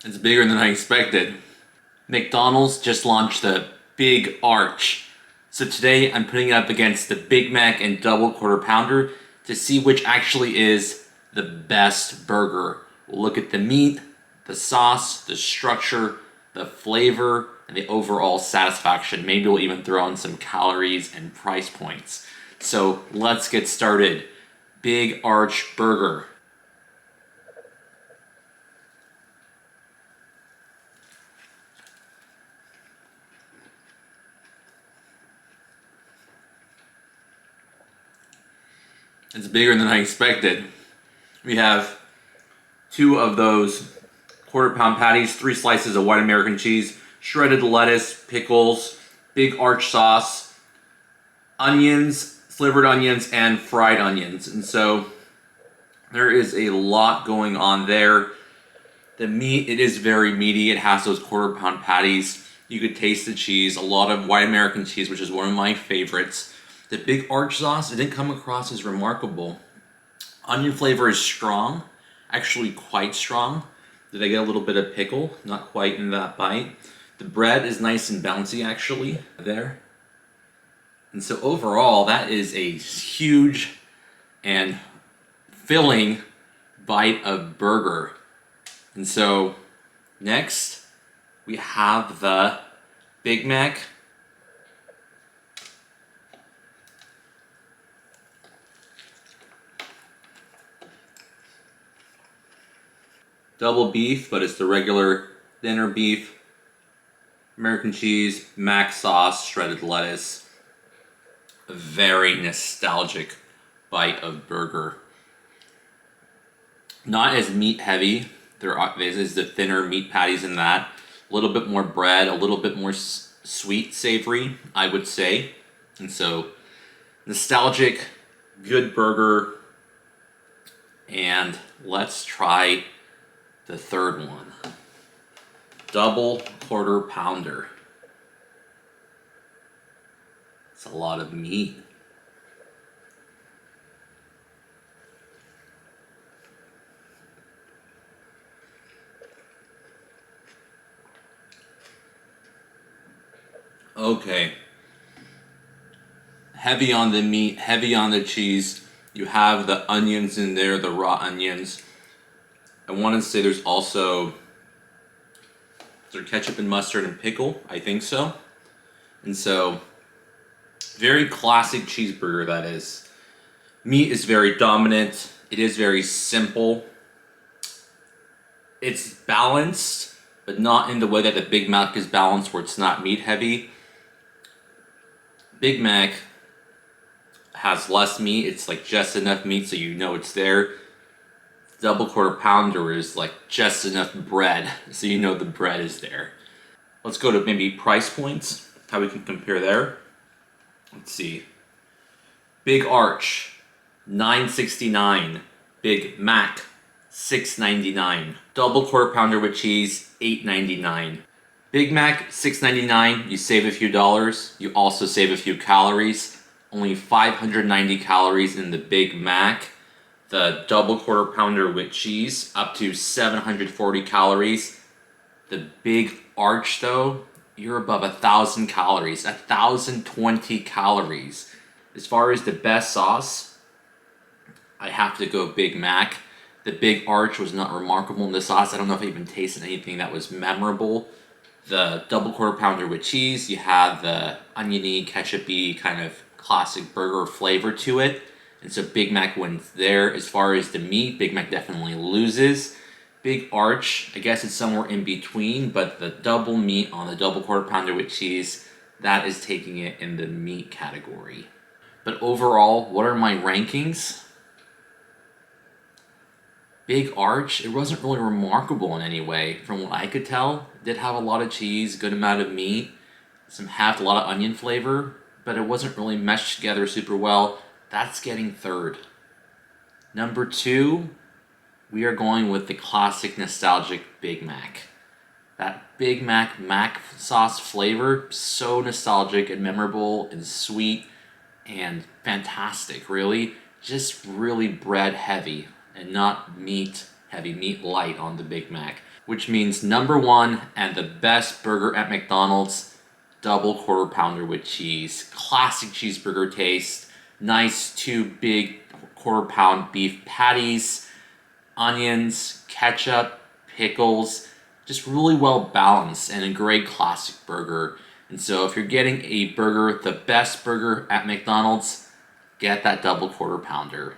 It's bigger than I expected. McDonald's just launched the Big Arch. So today I'm putting it up against the Big Mac and Double Quarter Pounder to see which actually is the best burger. We'll look at the meat, the sauce, the structure, the flavor, and the overall satisfaction. Maybe we'll even throw in some calories and price points. So let's get started. Big Arch Burger. It's bigger than I expected. We have 2 of those quarter-pound patties, 3 slices of white American cheese, shredded lettuce, pickles, Big Arch sauce, onions, slivered onions, and fried onions. And so there is a lot going on there. The meat, it is very meaty. It has those quarter-pound patties. You could taste the cheese, a lot of white American cheese, which is one of my favorites. The Big Arch sauce, it didn't come across as remarkable. Onion flavor is strong, actually quite strong. Did I get a little bit of pickle? Not quite in that bite. The bread is nice and bouncy actually there. And so overall, that is a huge and filling bite of burger. And so next, we have the Big Mac. Double beef, but it's the regular thinner beef, American cheese, mac sauce, shredded lettuce. A very nostalgic bite of burger. Not as meat heavy. There is the thinner meat patties in that. A little bit more bread, a little bit more sweet, savory, I would say. And so, nostalgic, good burger. And let's try the third one. Double Quarter Pounder. It's a lot of meat. Okay. Heavy on the meat, heavy on the cheese. You have the onions in there, the raw onions. I want to say there's also, is there ketchup and mustard and pickle? I think so. And so, very classic cheeseburger that is. Meat is very dominant. It is very simple. It's balanced, but not in the way that the Big Mac is balanced, where it's not meat heavy. Big Mac has less meat. It's like just enough meat so you know it's there. Double Quarter Pounder is like just enough bread so you know the bread is there. Let's go to maybe price points, how we can compare there. Let's see. Big Arch, $9.69. Big Mac, $6.99. Double Quarter Pounder with cheese, $8.99. Big Mac, $6.99. You save a few dollars. You also save a few calories. Only 590 calories in the Big Mac. The Double Quarter Pounder with cheese, up to 740 calories. The Big Arch though, you're above 1,000 calories, 1,020 calories. As far as the best sauce, I have to go Big Mac. The Big Arch was not remarkable in the sauce. I don't know if I even tasted anything that was memorable. The Double Quarter Pounder with cheese, you have the oniony, ketchup-y kind of classic burger flavor to it. And so Big Mac wins there. As far as the meat, Big Mac definitely loses. Big Arch, I guess it's somewhere in between, but the double meat on the Double Quarter Pounder with cheese, that is taking it in the meat category. But overall, what are my rankings? Big Arch, it wasn't really remarkable in any way. From what I could tell, it did have a lot of cheese, good amount of meat, had a lot of onion flavor, but it wasn't really meshed together super well. That's getting third. Number 2, we are going with the classic nostalgic Big Mac. That Big Mac sauce flavor, so nostalgic and memorable and sweet and fantastic, really. Just really bread heavy and not meat heavy, meat light on the Big Mac. which means number one and the best burger at McDonald's, double quarter pounder with cheese. Classic cheeseburger taste. Nice 2 big quarter-pound beef patties, onions, ketchup, pickles, just really well balanced and a great classic burger. And so if you're getting a burger, the best burger at McDonald's, get that double quarter pounder.